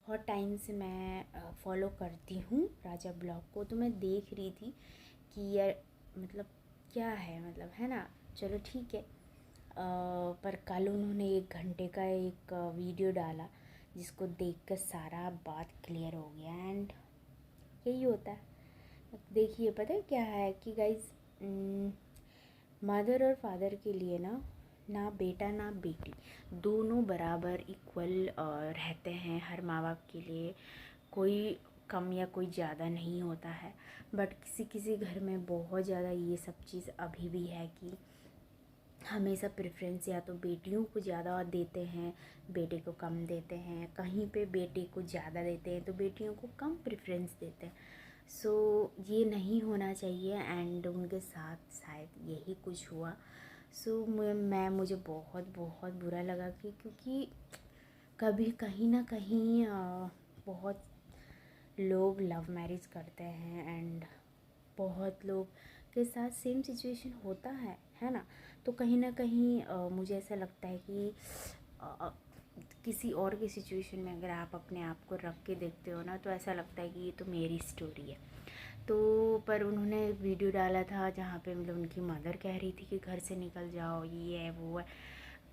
बहुत टाइम से मैं फॉलो करती हूँ राजा ब्लॉग को। तो मैं देख रही थी कि यार मतलब क्या है, मतलब है ना, चलो ठीक है। पर कल उन्होंने 1 घंटे का एक वीडियो डाला जिसको देखकर सारा बात क्लियर हो गया। एंड यही होता है। देखिए पता है क्या है कि गाइज, मदर और फादर के लिए ना ना बेटा ना बेटी दोनों बराबर इक्वल रहते हैं। हर माँ बाप के लिए कोई कम या कोई ज़्यादा नहीं होता है। बट किसी किसी घर में बहुत ज़्यादा ये सब चीज़ अभी भी है कि हमेशा प्रेफरेंस या तो बेटियों को ज़्यादा देते हैं, बेटे को कम देते हैं। कहीं पे बेटे को ज़्यादा देते हैं तो बेटियों को कम प्रेफरेंस देते हैं। सो ये नहीं होना चाहिए। एंड उनके साथ शायद यही कुछ हुआ। सो मुझे बहुत बहुत बुरा लगा कि क्योंकि कभी कहीं ना कहीं बहुत लोग लव मैरिज करते हैं एंड बहुत लोग के साथ सेम सिचुएशन होता है ना। तो कहीं ना कहीं मुझे ऐसा लगता है कि अ, किसी और की सिचुएशन में अगर आप अपने आप को रख के देखते हो ना, तो ऐसा लगता है कि ये तो मेरी स्टोरी है। तो पर उन्होंने वीडियो डाला था जहाँ पे मतलब उनकी मदर कह रही थी कि घर से निकल जाओ, ये है वो है,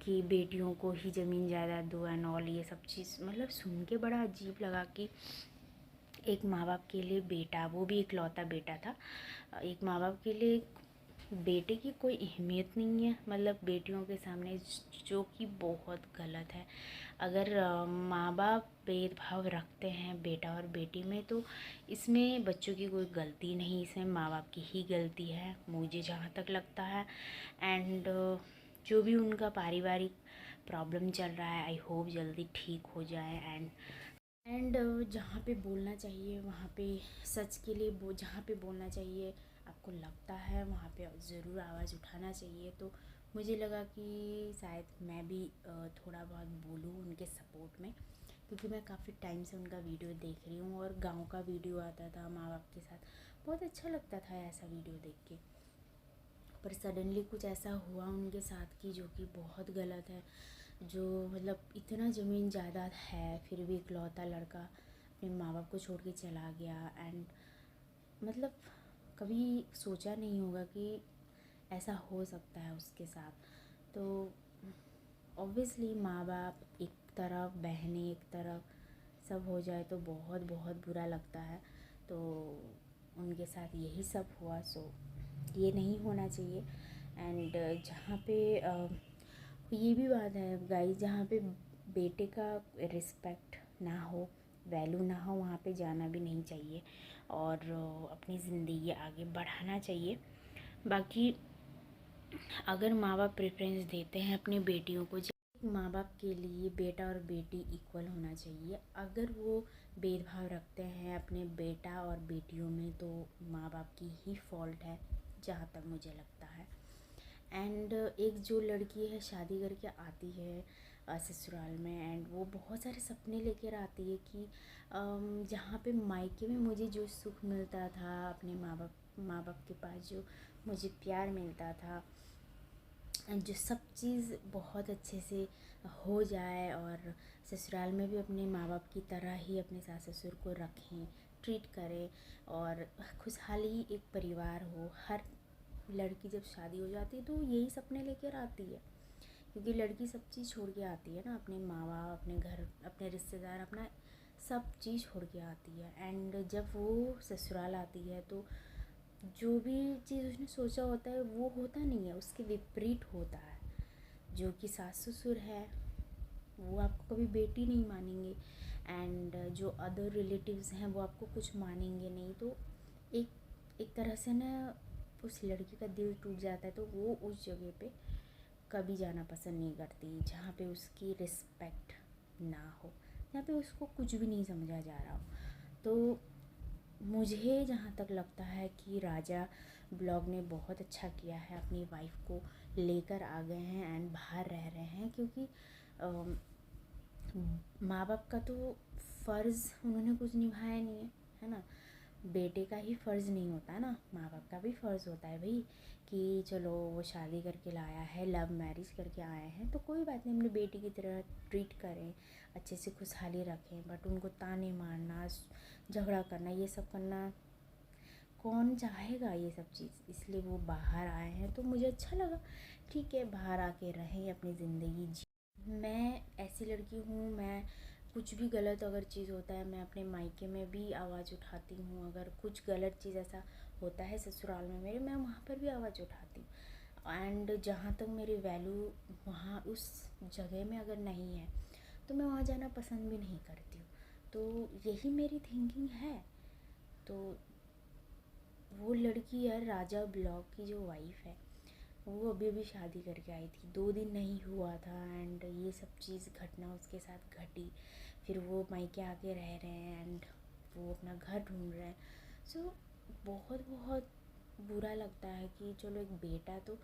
कि बेटियों को ही ज़मीन जायदाद दो एंड ऑल। ये सब चीज़ मतलब सुन के बड़ा अजीब लगा कि एक माँ बाप के लिए बेटा, वो भी इकलौता बेटा था, एक माँ बाप के लिए बेटे की कोई अहमियत नहीं है, मतलब बेटियों के सामने, जो कि बहुत गलत है। अगर माँ बाप भेदभाव रखते हैं बेटा और बेटी में, तो इसमें बच्चों की कोई गलती नहीं, इसमें माँ बाप की ही गलती है मुझे जहाँ तक लगता है। एंड जो भी उनका पारिवारिक प्रॉब्लम चल रहा है, आई होप जल्दी ठीक हो जाए। एंड जहाँ पे बोलना चाहिए वहाँ पे, सच के लिए जहाँ पे बोलना चाहिए आपको लगता है वहाँ पे ज़रूर आवाज़ उठाना चाहिए। तो मुझे लगा कि शायद मैं भी थोड़ा बहुत बोलूँ उनके सपोर्ट में, क्योंकि मैं काफ़ी टाइम से उनका वीडियो देख रही हूँ और गांव का वीडियो आता था माँ बाप के साथ, बहुत अच्छा लगता था ऐसा वीडियो देख के। पर सडनली कुछ ऐसा हुआ उनके साथ कि जो कि बहुत गलत है। जो मतलब इतना ज़मीन जायदाद है फिर भी इकलौता लड़का अपने माँ बाप को छोड़ के चला गया। एंड मतलब कभी सोचा नहीं होगा कि ऐसा हो सकता है उसके साथ। तो ऑब्वियसली माँ बाप एक तरफ, बहनें एक तरफ, सब हो जाए तो बहुत बहुत बुरा लगता है। तो उनके साथ यही सब हुआ। सो ये नहीं होना चाहिए। एंड जहाँ पे ये भी बात है गाइस, जहाँ पे बेटे का रिस्पेक्ट ना हो, वैल्यू ना हो, वहाँ पे जाना भी नहीं चाहिए और अपनी ज़िंदगी आगे बढ़ाना चाहिए। बाकी अगर माँ बाप प्रेफरेंस देते हैं अपनी बेटियों को, माँ बाप के लिए बेटा और बेटी इक्वल होना चाहिए। अगर वो भेदभाव रखते हैं अपने बेटा और बेटियों में, तो माँ बाप की ही फॉल्ट है जहाँ तक मुझे लगता है। एंड एक जो लड़की है शादी करके आती है ससुराल में, एंड वो बहुत सारे सपने लेकर आती है कि जहाँ पे मायके में मुझे जो सुख मिलता था, अपने माँ बाप के पास जो मुझे प्यार मिलता था, जो सब चीज़ बहुत अच्छे से हो जाए, और ससुराल में भी अपने माँ बाप की तरह ही अपने सास ससुर को रखें, ट्रीट करें, और खुशहाली एक परिवार हो। हर लड़की जब शादी हो जाती है तो यही सपने लेकर आती है, क्योंकि लड़की सब चीज़ छोड़ के आती है ना, अपने माँ बाप, अपने घर, अपने रिश्तेदार, अपना सब चीज़ छोड़ के आती है। एंड जब वो ससुराल आती है तो जो भी चीज़ उसने सोचा होता है वो होता नहीं है, उसके विपरीत होता है। जो कि सास ससुर है वो आपको कभी बेटी नहीं मानेंगे, एंड जो अदर रिलेटिव्स हैं वो आपको कुछ मानेंगे नहीं। तो एक तरह से ना उस लड़की का दिल टूट जाता है। तो वो उस जगह पे कभी जाना पसंद नहीं करती जहाँ पे उसकी रिस्पेक्ट ना हो, जहाँ पे उसको कुछ भी नहीं समझा जा रहा हो। तो मुझे जहाँ तक लगता है कि राजा ब्लॉग ने बहुत अच्छा किया है, अपनी वाइफ को लेकर आ गए हैं एंड बाहर रह रहे हैं, क्योंकि माँ बाप का तो फ़र्ज़ उन्होंने कुछ निभाया नहीं है, है ना। बेटे का ही फ़र्ज़ नहीं होता ना, माँ बाप का भी फ़र्ज़ होता है भाई कि चलो वो शादी करके लाया है, लव मैरिज करके आए हैं, तो कोई बात नहीं, अपनी बेटी की तरह ट्रीट करें, अच्छे से खुशहाली रखें। बट उनको ताने मारना, झगड़ा करना, ये सब करना कौन चाहेगा ये सब चीज़। इसलिए वो बाहर आए हैं, तो मुझे अच्छा लगा, ठीक है बाहर आके रहें, अपनी ज़िंदगी जी। मैं ऐसी लड़की हूँ, मैं कुछ भी गलत अगर चीज़ होता है, मैं अपने मायके में भी आवाज़ उठाती हूँ। अगर कुछ गलत चीज़ ऐसा होता है ससुराल में मेरे, मैं वहाँ पर भी आवाज़ उठाती हूँ। एंड जहाँ तक मेरी वैल्यू वहाँ उस जगह में अगर नहीं है, तो मैं वहाँ जाना पसंद भी नहीं करती हूँ। तो यही मेरी थिंकिंग है। तो वो लड़की यार, राजा ब्लॉग की जो वाइफ़ है, वो अभी अभी शादी करके आई थी, 2 दिन नहीं हुआ था, एंड ये सब चीज़ घटना उसके साथ घटी। फिर वो मायके आके रह रहे हैं, एंड वो अपना घर ढूंढ रहे हैं। सो बहुत बहुत बुरा लगता है कि चलो एक बेटा तो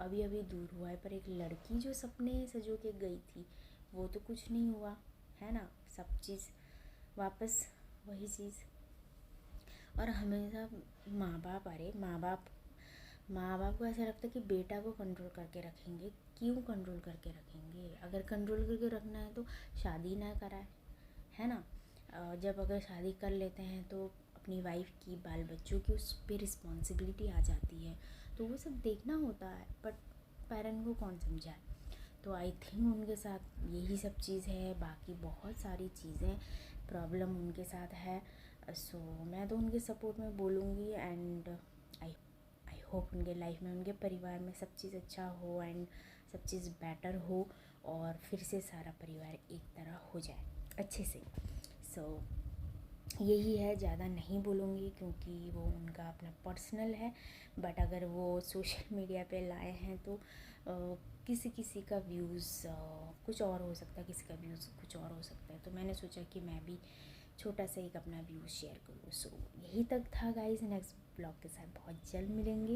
अभी अभी दूर हुआ है, पर एक लड़की जो सपने सजो के गई थी, वो तो कुछ नहीं हुआ है ना। सब चीज़ वापस वही चीज़। और हमेशा माँ बाप, अरे माँ बाप को ऐसा लगता है कि बेटा को कंट्रोल करके रखेंगे। क्यों कंट्रोल करके रखेंगे? अगर कंट्रोल करके रखना है तो शादी ना कराए, है ना। जब अगर शादी कर लेते हैं तो अपनी वाइफ की, बाल बच्चों की उस पर रिस्पॉन्सिबिलिटी आ जाती है, तो वो सब देखना होता है। बट पेरेंट को कौन समझाए। तो आई थिंक उनके साथ यही सब चीज़ है, बाकी बहुत सारी चीज़ें प्रॉब्लम उनके साथ है। सो मैं तो उनके सपोर्ट में बोलूँगी, एंड आई आई होप उनके लाइफ में, उनके परिवार में सब चीज़ अच्छा हो, एंड सब चीज़ बेटर हो, और फिर से सारा परिवार एक तरह हो जाए अच्छे से। सो यही है, ज़्यादा नहीं बोलूँगी क्योंकि वो उनका अपना पर्सनल है। बट अगर वो सोशल मीडिया पे लाए हैं तो किसी किसी का व्यूज़ कुछ और हो सकता है, किसी का व्यूज़ कुछ और हो सकता है। तो मैंने सोचा कि मैं भी छोटा सा एक अपना व्यूज़ शेयर करूँ। सो यही तक था गाइस। नेक्स्ट ब्लॉग के साथ बहुत जल्द मिलेंगे।